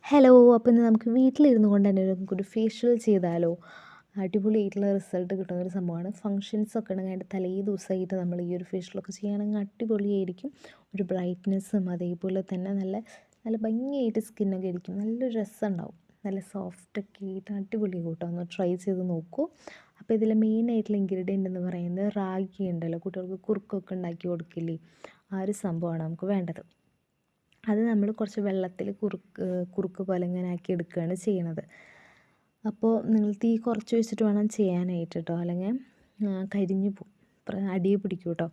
Hello. അപ്പോൾ ഇന്ന് നമുക്ക് വീട്ടിലിരുന്നു കൊണ്ട് തന്നെ നമുക്കൊരു ഫേഷ്യൽ ചെയ്താലോ? അടിപൊളിയായിട്ടുള്ള റിസൾട്ട് കിട്ടുന്നൊരു സംഭവമാണ്. ഫങ്ഷൻസ് ഒക്കെ ഉണ്ടെങ്കിൽ അതിൻ്റെ തലേ ദിവസമായിട്ട് നമ്മൾ ഈ ഒരു ഫേഷ്യലൊക്കെ ചെയ്യുകയാണെങ്കിൽ അടിപൊളിയായിരിക്കും. ഒരു ബ്രൈറ്റ്നെസ്സും അതേപോലെ തന്നെ നല്ല നല്ല ഭംഗിയായിട്ട് സ്കിന്നൊക്കെ ആയിരിക്കും. നല്ലൊരു രസമുണ്ടാവും. നല്ല സോഫ്റ്റൊക്കെ ആയിട്ട് അടിപൊളിയാകും കേട്ടോ. ഒന്ന് ട്രൈ ചെയ്ത് നോക്കൂ. അപ്പോൾ ഇതിൽ മെയിനായിട്ടുള്ള ഇൻഗ്രീഡിയൻ്റ് എന്ന് പറയുന്നത് റാഗി ഉണ്ടല്ലോ, കുട്ടികൾക്ക് കുറുക്കൊക്കെ ഉണ്ടാക്കി കൊടുക്കില്ലേ, ആ ഒരു സംഭവമാണ് നമുക്ക് വേണ്ടത്. അത് നമ്മൾ കുറച്ച് വെള്ളത്തിൽ കുറുക്ക് പോലെ ഇങ്ങനെ ആക്കി എടുക്കുകയാണ് ചെയ്യണത്. അപ്പോൾ നിങ്ങൾ തീ കുറച്ച് വെച്ചിട്ട് വേണം ചെയ്യാനായിട്ട് കേട്ടോ, അല്ലെങ്കിൽ കരിഞ്ഞു പോകും, അടിയെ പിടിക്കും കേട്ടോ.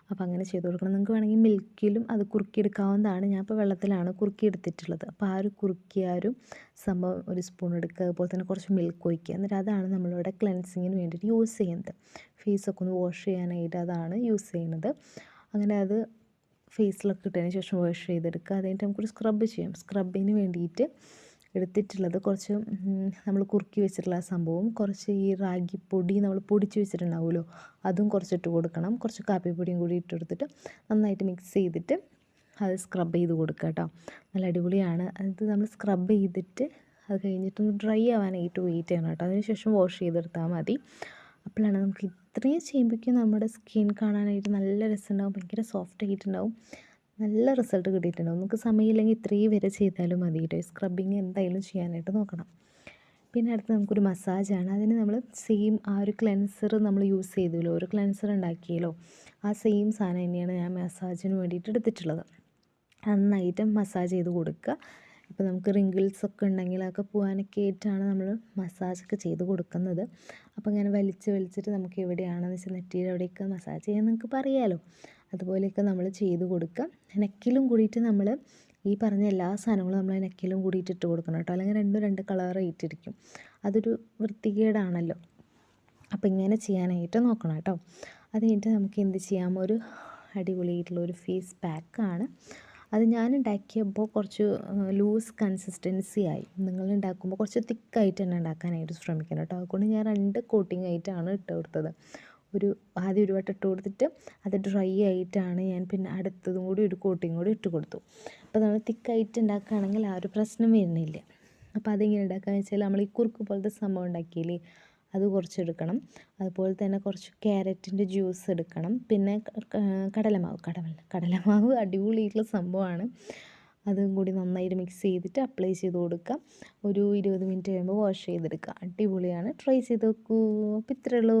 അപ്പോൾ അങ്ങനെ ചെയ്ത് കൊടുക്കണം. നിങ്ങൾക്ക് വേണമെങ്കിൽ മിൽക്കിലും അത് കുറുക്കിയെടുക്കാവുന്നതാണ്. ഞാൻ ഇപ്പോൾ വെള്ളത്തിലാണ് കുറുക്കിയെടുത്തിട്ടുള്ളത്. അപ്പോൾ ആ ഒരു കുറുക്കിയ ഒരു സംഭവം ഒരു സ്പൂൺ എടുക്കുക, അതുപോലെ തന്നെ കുറച്ച് മിൽക്ക് ഒഴിക്കുക. എന്നിട്ട് അതാണ് നമ്മളിവിടെ ക്ലെൻസിങ്ങിന് വേണ്ടിയിട്ട് യൂസ് ചെയ്യുന്നത്. ഫേസൊക്കെ ഒന്ന് വാഷ് ചെയ്യാനായിട്ട് അതാണ് യൂസ് ചെയ്യുന്നത്. അങ്ങനെ അത് ഫേസിലൊക്കെ ഇട്ടതിന് ശേഷം വാഷ് ചെയ്തെടുക്കുക. അത് കഴിഞ്ഞിട്ട് നമുക്കൊരു സ്ക്രബ് ചെയ്യാം. സ്ക്രബിന് വേണ്ടിയിട്ട് എടുത്തിട്ടുള്ളത് കുറച്ച് നമ്മൾ കുറുക്കി വെച്ചിട്ടുള്ള ആ സംഭവം, കുറച്ച് ഈ റാഗിപ്പൊടി നമ്മൾ പൊടിച്ച് വെച്ചിട്ടുണ്ടാവുമല്ലോ, അതും കുറച്ചിട്ട് കൊടുക്കണം. കുറച്ച് കാപ്പിപ്പൊടിയും കൂടി ഇട്ട് കൊടുത്തിട്ട് നന്നായിട്ട് മിക്സ് ചെയ്തിട്ട് അത് സ്ക്രബ് ചെയ്ത് കൊടുക്കുക കേട്ടോ. നല്ല അടിപൊളിയാണ്. അത് നമ്മൾ സ്ക്രബ് ചെയ്തിട്ട് അത് കഴിഞ്ഞിട്ടൊന്ന് ഡ്രൈ ആവാനായിട്ട് വെയിറ്റ് ചെയ്യണം കേട്ടോ. അതിന് ശേഷം വാഷ് ചെയ്തെടുത്താൽ മതി. അപ്പോഴാണ് നമുക്ക് ഇത്രയും ചെയ്യുമ്പോഴേക്കും നമ്മുടെ സ്കിൻ കാണാനായിട്ട് നല്ല രസമുണ്ടാവും, ഭയങ്കര സോഫ്റ്റ് ആയിട്ടുണ്ടാവും, നല്ല റിസൾട്ട് കിട്ടിയിട്ടുണ്ടാവും. നമുക്ക് സമയമില്ലെങ്കിൽ ഇത്രയും വരെ ചെയ്താലും മതി കേട്ടോ. സ്ക്രബിങ് എന്തായാലും ചെയ്യാനായിട്ട് നോക്കണം. പിന്നെ അടുത്ത് നമുക്കൊരു മസാജാണ്. അതിന് നമ്മൾ സെയിം ആ ഒരു ക്ലെൻസർ നമ്മൾ യൂസ് ചെയ്തല്ലോ, ഒരു ക്ലെൻസർ ഉണ്ടാക്കിയല്ലോ, ആ സെയിം സാധനം തന്നെയാണ് ഞാൻ മസാജിന് വേണ്ടിയിട്ട് എടുത്തിട്ടുള്ളത്. നന്നായിട്ട് മസാജ് ചെയ്ത് കൊടുക്കുക. ഇപ്പോൾ നമുക്ക് റിങ്കിൾസൊക്കെ ഉണ്ടെങ്കിൽ അതൊക്കെ പോകാനൊക്കെ ആയിട്ടാണ് നമ്മൾ മസാജൊക്കെ ചെയ്ത് കൊടുക്കുന്നത്. അപ്പോൾ ഇങ്ങനെ വലിച്ചിട്ട് നമുക്ക് എവിടെയാണെന്ന് വെച്ചാൽ നെറ്റിയുടെ അവിടെയൊക്കെ മസാജ് ചെയ്യാൻ നിങ്ങൾക്ക് പറയാമല്ലോ, അതുപോലെയൊക്കെ നമ്മൾ ചെയ്ത് കൊടുക്കുക. നെക്കിലും കൂടിയിട്ട് നമ്മൾ ഈ പറഞ്ഞ എല്ലാ സാധനങ്ങളും നമ്മൾ നെക്കിലും കൂടിയിട്ട് ഇട്ട് കൊടുക്കണം കേട്ടോ, അല്ലെങ്കിൽ രണ്ടും രണ്ട് കളറായിട്ടിരിക്കും, അതൊരു വൃത്തികേടാണല്ലോ. അപ്പോൾ ഇങ്ങനെ ചെയ്യാനായിട്ട് നോക്കണം കേട്ടോ. അത് കഴിഞ്ഞിട്ട് നമുക്ക് എന്ത് ചെയ്യാം, ഒരു അടിപൊളിയായിട്ടുള്ള ഒരു ഫേസ് പാക്കാണ്. അത് ഞാൻ ഉണ്ടാക്കിയപ്പോൾ കുറച്ച് ലൂസ് കൺസിസ്റ്റൻസി ആയി. നിങ്ങൾ ഉണ്ടാക്കുമ്പോൾ കുറച്ച് തിക്കായിട്ട് തന്നെ ഉണ്ടാക്കാനായിട്ട് ശ്രമിക്കണം കേട്ടോ. അതുകൊണ്ട് ഞാൻ 2 കോട്ടിംഗ് ആയിട്ടാണ് ഇട്ട് കൊടുത്തത്. ആദ്യം ഒരു വട്ടം ഇട്ട് കൊടുത്തിട്ട് അത് ഡ്രൈ ആയിട്ടാണ് ഞാൻ പിന്നെ അടുത്തതും കൂടി ഒരു കോട്ടിങ് കൂടി ഇട്ട് കൊടുത്തു. അപ്പോൾ നമ്മൾ തിക്കായിട്ട് ഉണ്ടാക്കുകയാണെങ്കിൽ ആ ഒരു പ്രശ്നം വരുന്നില്ല. അപ്പോൾ അതെങ്ങനെ ഉണ്ടാക്കുകയെന്ന് വെച്ചാൽ നമ്മൾ ഈ കുറുക്ക് പോലത്തെ സംഭവം ഉണ്ടാക്കിയില്ലേ, അത് കുറച്ചെടുക്കണം. അതുപോലെ തന്നെ കുറച്ച് ക്യാരറ്റിൻ്റെ ജ്യൂസ് എടുക്കണം. പിന്നെ കടലമാവ് അടിപൊളിയായിട്ടുള്ള സംഭവമാണ്. അതും കൂടി നന്നായിട്ട് മിക്സ് ചെയ്തിട്ട് അപ്ലൈ ചെയ്ത് കൊടുക്കുക. ഒരു 20 മിനിറ്റ് കഴിയുമ്പോൾ വാഷ് ചെയ്തെടുക്കുക. അടിപൊളിയാണ്, ട്രൈ ചെയ്ത് നോക്കൂ. അപ്പോൾ ഇത്രയേ ഉള്ളൂ.